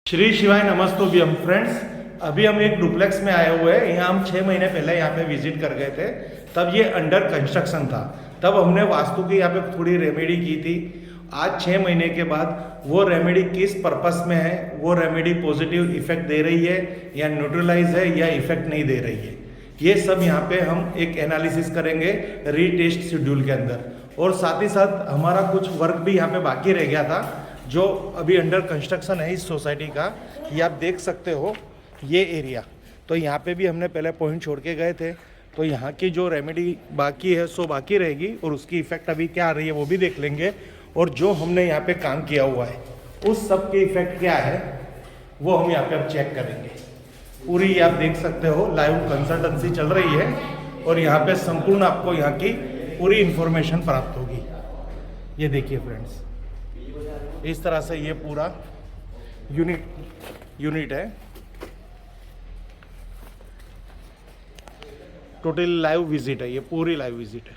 श्री शिवाय नमस्तुभ्यम फ्रेंड्स। अभी हम एक डुप्लेक्स में आए हुए हैं। यहाँ हम 6 महीने पहले यहाँ पे विजिट कर गए थे। तब ये अंडर कंस्ट्रक्शन था। तब हमने वास्तु की यहाँ पे थोड़ी रेमेडी की थी। आज 6 महीने के बाद वो रेमेडी किस पर्पस में है, वो रेमेडी पॉजिटिव इफेक्ट दे रही है या न्यूट्रलाइज है या इफेक्ट नहीं दे रही है, ये सब यहाँ पे हम एक एनालिसिस करेंगे रीटेस्ट शेड्यूल के अंदर। और साथ ही साथ हमारा कुछ वर्क भी यहाँ पे बाकी रह गया था जो अभी अंडर कंस्ट्रक्शन है इस सोसाइटी का। ये आप देख सकते हो ये एरिया, तो यहाँ पे भी हमने पहले पॉइंट छोड़ के गए थे। तो यहाँ की जो रेमेडी बाकी है सो बाकी रहेगी और उसकी इफ़ेक्ट अभी क्या आ रही है वो भी देख लेंगे। और जो हमने यहाँ पे काम किया हुआ है उस सब के इफ़ेक्ट क्या है वो हम यहाँ पे अब चेक करेंगे। पूरी ये आप देख सकते हो लाइव कंसल्टेंसी चल रही है और यहाँ पे संपूर्ण आपको यहाँ की पूरी इंफॉर्मेशन प्राप्त होगी। ये देखिए फ्रेंड्स, इस तरह से ये पूरा यूनिट है। टोटल लाइव विजिट है, ये पूरी लाइव विजिट है।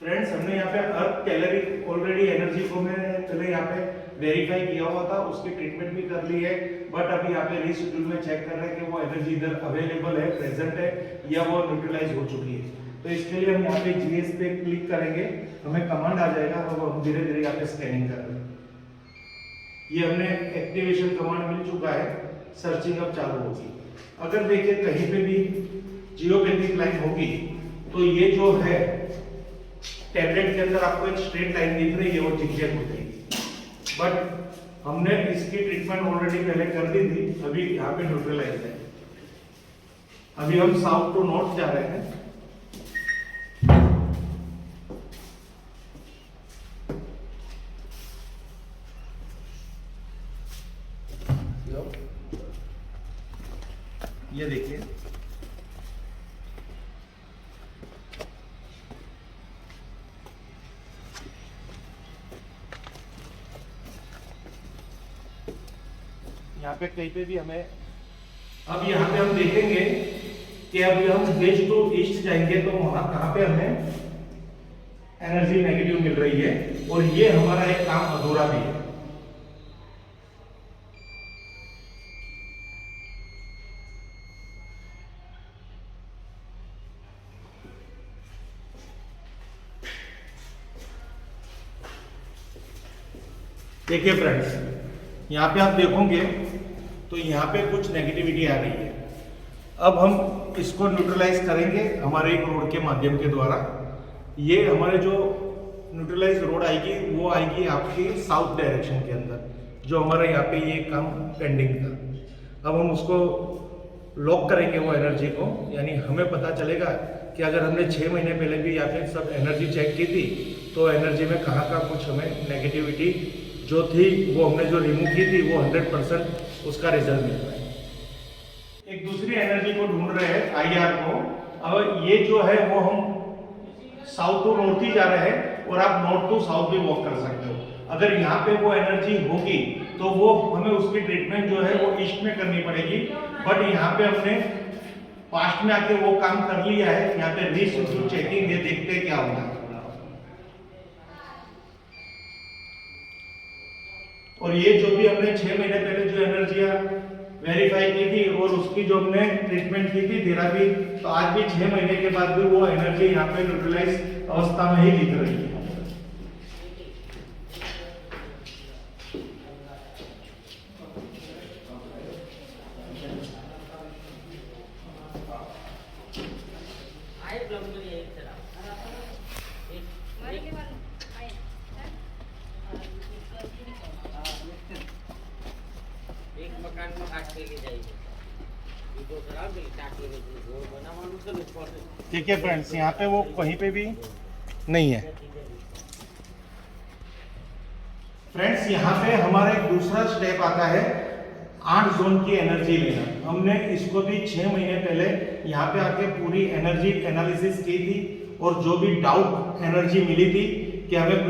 फ्रेंड्स, हमने यहाँ पे अर्थ कैलोरी ऑलरेडी एनर्जी को मैंने पहले यहाँ पे वेरीफाई किया हुआ था, उसकी ट्रीटमेंट भी कर ली है। बट अभी यहाँ पे रीशेड्यूल में चेक कर रहे हैं कि वो एनर्जी इधर अवेलेबल है, प्रेजेंट है या वो न्यूट्रलाइज हो चुकी है। तो इसके लिए हम यहाँ पे जीएस पे क्लिक करेंगे, हमें कमांड आ जाएगा और हम धीरे धीरे यहाँ पे स्कैनिंग कर रहे हैं। ये हमने एक्टिवेशन कमांड मिल चुका है, सर्चिंग अब चालू होगी। अगर देखिए कहीं पे भी जियोपेथिक लाइन होगी तो ये जो है टैबलेट के अंदर आपको एक स्ट्रेट लाइन दिख रही है, वो जिगजैग हो जाएगी। बट हमने इसकी ट्रीटमेंट ऑलरेडी पहले कर दी थी, अभी यहाँ पे न्यूट्रलाइज है। अभी हम साउथ टू नॉर्थ जा रहे हैं। ये देखिए यहाँ पे कहीं पे भी हमें, अब यहाँ पे हम देखेंगे कि अभी हम वेस्ट टू ईस्ट जाएंगे तो वहां कहाँ पे हमें एनर्जी नेगेटिव मिल रही है और ये हमारा एक काम अधूरा भी है। देखिए फ्रेंड्स, यहाँ पे आप देखोगे तो यहाँ पे कुछ नेगेटिविटी आ रही है। अब हम इसको न्यूट्रलाइज करेंगे हमारे एक रोड के माध्यम के द्वारा। ये हमारे जो न्यूट्रलाइज रोड आएगी वो आएगी आपकी साउथ डायरेक्शन के अंदर, जो हमारा यहाँ पे ये काम पेंडिंग था। अब हम उसको लॉक करेंगे वो एनर्जी को, यानी हमें पता चलेगा कि अगर हमने 6 महीने पहले भी यहाँ पे सब एनर्जी चेक की थी तो एनर्जी में कहाँ का कुछ हमें नेगेटिविटी जो थी वो हमने जो रिमूव की थी वो 100% उसका रिजल्ट मिल रहा है। एक दूसरी एनर्जी को ढूंढ रहे हैं, आईआर को। अब ये जो है वो हम साउथ टू नॉर्थ ही जा रहे हैं और आप नॉर्थ टू साउथ भी वॉक कर सकते हो। अगर यहाँ पे वो एनर्जी होगी तो वो हमें उसकी ट्रीटमेंट जो है वो ईस्ट में करनी पड़ेगी। बट यहाँ पे हमने पास्ट में आके वो काम कर लिया है। यहाँ पे रीशेड्यूल चेकिंग, ये देखते हैं क्या होगा। और ये जो भी हमने 6 महीने पहले जो एनर्जियां वेरीफाई की थी और उसकी जो हमने ट्रीटमेंट की थी थेरापी, तो आज भी 6 महीने के बाद भी वो एनर्जी यहाँ पे न्यूट्रलाइज अवस्था में ही दिख रही है। ठीक है फ्रेंड्स, यहाँ पे वो कहीं पे भी नहीं है। फ्रेंड्स, यहाँ पे हमारा एक दूसरा स्टेप आता है 8 जोन की एनर्जी लेना। हमने इसको भी 6 महीने पहले यहाँ पे आके पूरी एनर्जी एनालिसिस की थी और जो भी डाउट एनर्जी मिली थी कि हमें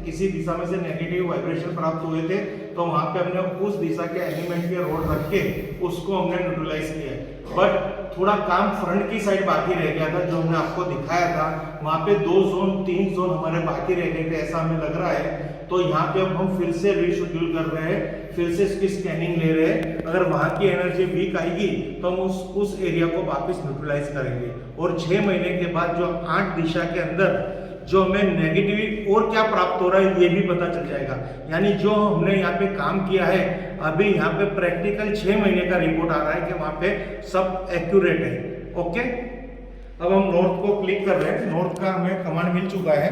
किसी दिशा में से नेगेटिव वाइब्रेशन प्राप्त हुए थे, तो वहां पे हमने उस दिशा के एलिमेंट के रोड रख के उसको हमने न्यूट्रलाइज किया। बट थोड़ा काम फ्रंट की साइड बाकी रह गया था, जो हमने आपको दिखाया था। वहां पे 2 जोन 3 जोन हमारे बाकी रह गए थे, ऐसा हमें लग रहा है। तो यहाँ पे अब हम फिर से रीशेड्यूल कर रहे हैं, फिर से इसकी स्कैनिंग ले रहे हैं। अगर वहाँ की एनर्जी वीक आएगी तो हम उस एरिया को वापस न्यूट्रलाइज करेंगे, और 6 महीने के बाद जो 8 दिशा के अंदर जो हमें नेगेटिव और क्या प्राप्त हो रहा है ये भी पता चल जाएगा। यानी जो हमने यहाँ पे काम किया है, अभी यहाँ पे प्रैक्टिकल 6 महीने का रिपोर्ट आ रहा है कि वहाँ पे सब एक्यूरेट है। ओके, अब हम नॉर्थ को क्लिक कर रहे हैं। नॉर्थ का हमें कमांड मिल चुका है।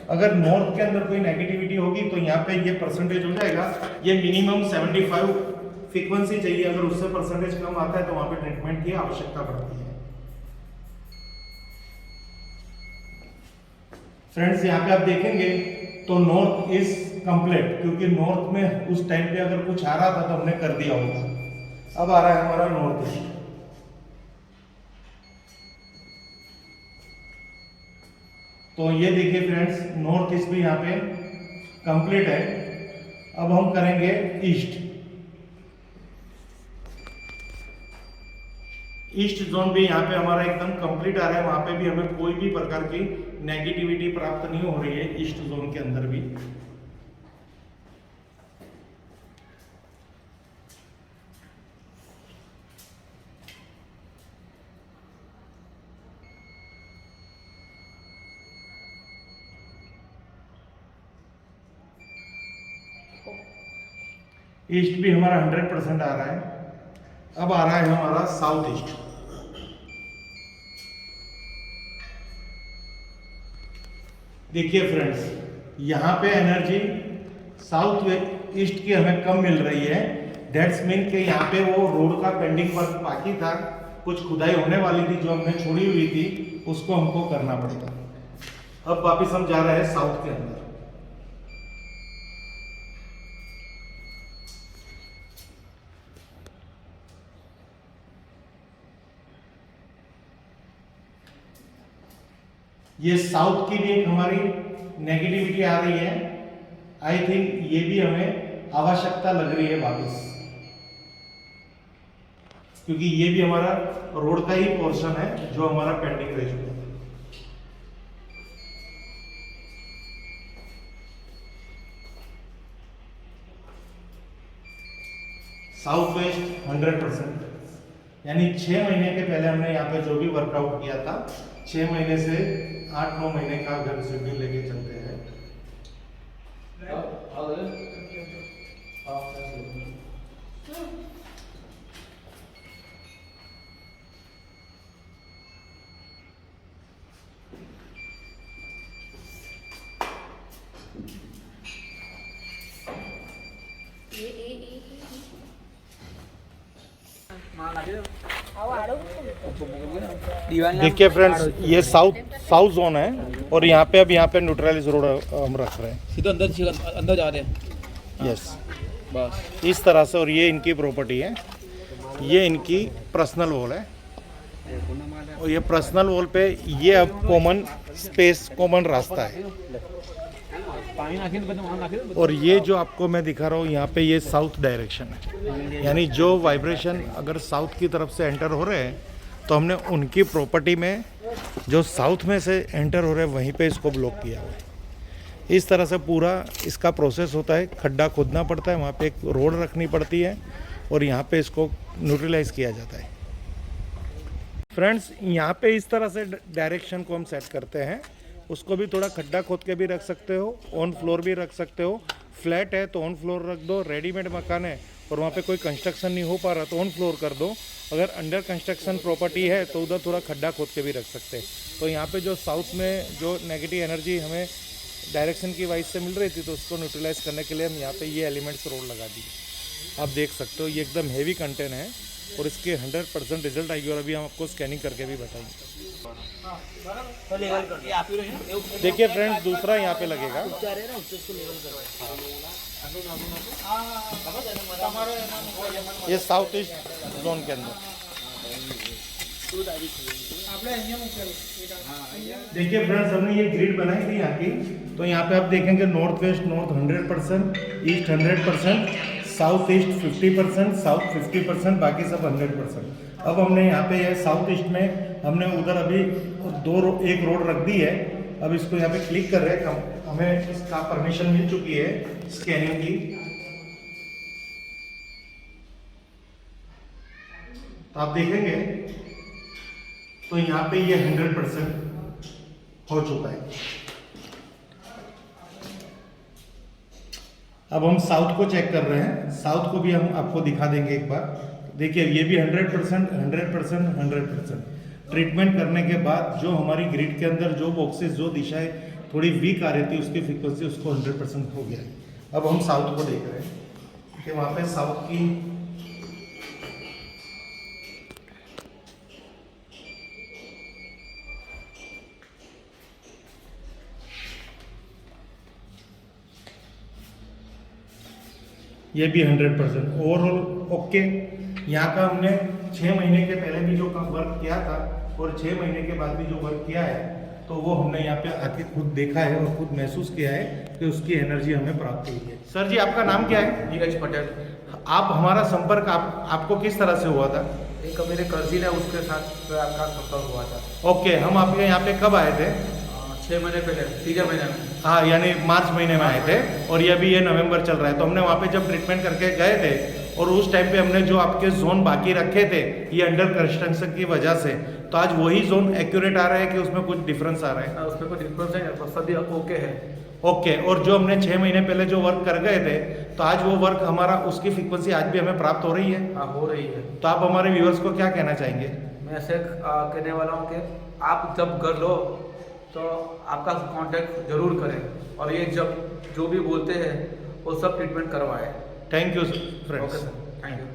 अगर नॉर्थ के अंदर कोई नेगेटिविटी होगी तो यहाँ पे ये परसेंटेज हो जाएगा। ये मिनिमम 75 फ्रीक्वेंसी चाहिए, अगर उससे परसेंटेज कम आता है तो वहाँ पे ट्रीटमेंट की आवश्यकता पड़ती है। फ्रेंड्स, यहाँ पे आप देखेंगे तो नॉर्थ इज कंप्लीट, क्योंकि नॉर्थ में उस टाइम पे अगर कुछ आ रहा था तो हमने कर दिया होगा। अब आ रहा है हमारा नॉर्थ ईस्ट। तो ये देखिए फ्रेंड्स, नॉर्थ ईस्ट भी यहाँ पे कंप्लीट है। अब हम करेंगे ईस्ट। ईस्ट जोन भी यहाँ पे हमारा एकदम कंप्लीट आ रहा है। वहां पे भी हमें कोई भी प्रकार की नेगेटिविटी प्राप्त नहीं हो रही है ईस्ट जोन के अंदर भी। ईस्ट भी हमारा 100% आ रहा है। अब आ रहा है हमारा साउथ ईस्ट। देखिए फ्रेंड्स, यहाँ पे एनर्जी साउथ ईस्ट की हमें कम मिल रही है। दैट्स मीन कि यहाँ पे वो रोड का पेंडिंग वर्क बाकी था, कुछ खुदाई होने वाली थी जो हमने छोड़ी हुई थी, उसको हमको करना पड़ेगा। अब वापिस हम जा रहे हैं साउथ के अंदर। ये साउथ की भी एक हमारी नेगेटिविटी आ रही है। आई थिंक ये भी हमें आवश्यकता लग रही है वापस, क्योंकि ये भी हमारा रोड का ही पोर्शन है जो हमारा पेंडिंग रह चुका है। साउथ वेस्ट 100%, यानी 6 महीने के पहले हमने यहाँ पे जो भी वर्कआउट किया था, 6 महीने से 8-9 महीने का अगर शेड्यूल लेके चलते हैं। देखिए फ्रेंड्स, ये साउथ जोन है और यहाँ पे अब यहाँ पे न्यूट्रलाइज रोड हम रख रहे हैं। सीधा अंदर जा रहे हैं। यस, बस इस तरह से। और ये इनकी प्रॉपर्टी है, ये इनकी पर्सनल वॉल है, और ये पर्सनल वॉल पे ये अब कॉमन स्पेस, कॉमन रास्ता है। और ये जो आपको मैं दिखा रहा हूँ यहाँ पे, ये साउथ डायरेक्शन है, यानी जो वाइब्रेशन अगर साउथ की तरफ से एंटर हो रहे हैं तो हमने उनकी प्रॉपर्टी में जो साउथ में से एंटर हो रहे हैं वहीं पे इसको ब्लॉक किया हुआ है। इस तरह से पूरा इसका प्रोसेस होता है। खड्डा खोदना पड़ता है, वहाँ पे एक रोड रखनी पड़ती है और यहाँ पे इसको न्यूट्रलाइज किया जाता है। फ्रेंड्स, यहाँ पे इस तरह से डायरेक्शन को हम सेट करते हैं। उसको भी थोड़ा खड्डा खोद के भी रख सकते हो, ऑन फ्लोर भी रख सकते हो। फ्लैट है तो ऑन फ्लोर रख दो, रेडीमेड मकान है और वहाँ पे कोई कंस्ट्रक्शन नहीं हो पा रहा तो ऑन फ्लोर कर दो। अगर अंडर कंस्ट्रक्शन प्रॉपर्टी है तो उधर थोड़ा खड्डा खोद के भी रख सकते हैं। तो यहाँ पे जो साउथ में जो नेगेटिव एनर्जी हमें डायरेक्शन की वाइज से मिल रही थी तो उसको न्यूट्रलाइज करने के लिए हम यहाँ पे ये एलिमेंट्स रोड लगा दिए। आप देख सकते हो ये एकदम हेवी कंटेंट है और इसके 100% रिजल्ट आएगी, और अभी हम आपको स्कैनिंग करके भी बताएंगे। देखिए फ्रेंड्स, दूसरा यहाँ पे लगेगा। ये साउथ ईस्ट जोन के अंदर। देखिए फ्रेंड्स, हमने ये ग्रिड बनाई थी यहाँ की, तो यहाँ पे आप देखेंगे north west, north 100%, east 100%, south east 50%, south 50%, बाकी सब 100%। अब हमने यहाँ पे ये साउथ ईस्ट में हमने उधर अभी एक रोड रख दी है अब इसको यहाँ पे क्लिक कर रहे हैं, हमें इसका परमिशन मिल चुकी है स्कैनिंग की। तो आप देखेंगे तो यहाँ पे ये 100% हो चुका है। अब हम साउथ को चेक कर रहे हैं, साउथ को भी हम आपको दिखा देंगे एक बार। देखिए ये भी 100% ट्रीटमेंट करने के बाद जो हमारी ग्रिड के अंदर जो बॉक्सेस, जो दिशाएं थोड़ी वीक आ रही थी, उसकी फ्रीक्वेंसी उसको 100% हो गया है। अब हम साउथ को देख रहे हैं कि वहाँ पे साउथ की ये भी 100% ओवरऑल ओके। यहाँ का हमने 6 महीने के पहले भी जो वर्क किया था और 6 महीने के बाद भी जो वर्क किया है, तो वो हमने यहाँ पे आके खुद देखा है और खुद महसूस किया है कि उसकी एनर्जी हमें प्राप्त हुई है। सर जी आपका नाम क्या है? नीरज पटेल। आप हमारा संपर्क आपको किस तरह से हुआ था? एक मेरे कजिन है, उसके साथ आपका संपर्क हुआ था। ओके, हम आपके यहाँ पे कब आए थे? 6 महीने पहले, 3 महीने में। हाँ, यानी मार्च महीने में आए थे और ये अभी ये नवंबर चल रहा है। तो हमने वहाँ पे जब ट्रीटमेंट करके गए थे और उस टाइम पे हमने जो आपके जोन बाकी रखे थे ये अंडर कंस्ट्रक्शन की वजह से, तो आज वही जोन एक्यूरेट आ रहा है कि उसमें कुछ डिफरेंस आ रहा है? उसमें कोई डिफरेंस है, सभी ओके है। ओके, और जो हमने 6 महीने पहले जो वर्क कर गए थे, तो आज वो वर्क हमारा, उसकी फ्रीक्वेंसी आज भी हमें प्राप्त हो रही है? हाँ, हो रही है। तो आप हमारे व्यूअर्स को क्या कहना चाहेंगे? मैं ऐसे कहने वाला हूँ कि आप जब कर लो तो आपका कांटेक्ट जरूर करें और ये जब जो भी बोलते हैं वो सब ट्रीटमेंट करवाएं। Thank you okay friends. Sir, thank you.